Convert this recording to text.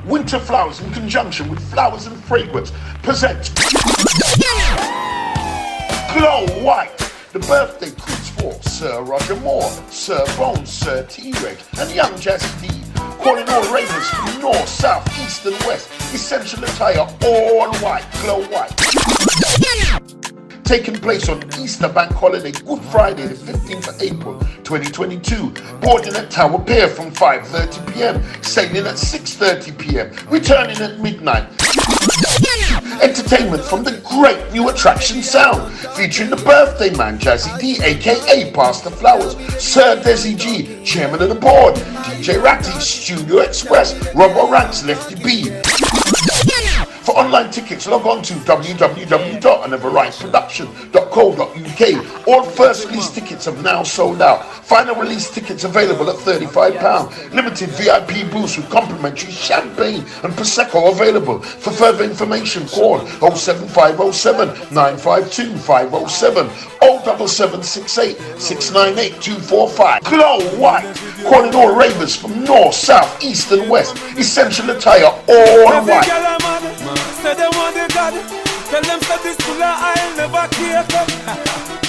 Winter Flowers in conjunction with Flowers and Fragrance presents Glow White, the birthday cruise for Sir Roger Moore, Sir Bones, Sir T-Reg, and young Jazzy D. Calling all ravers from north, south, east and west. Essential attire, all white, glow white. Taking place on Easter Bank Holiday, Good Friday, the 15th of April, 2022. Boarding at Tower Pier from 5:30 p.m. Sailing at 6:30 p.m. Returning at midnight. Entertainment from the great new attraction Sound, featuring the birthday man Jazzy D, aka Pastor Flowers, Sir Desi G, Chairman of the Board, DJ Ratty, Studio Express, Robo Ranks, Lefty B. For online tickets, log on to www.anotherriseproduction.co.uk. All first release tickets have now sold out. Final release tickets available at £35. Limited VIP booths with complimentary champagne and Prosecco available. For further information, call 07507 952 507 07768 698 245. Glow White, calling all ravers from north, south, east and west. Essential attire, all white. Say they want the God. Tell them that this puller I'll never care.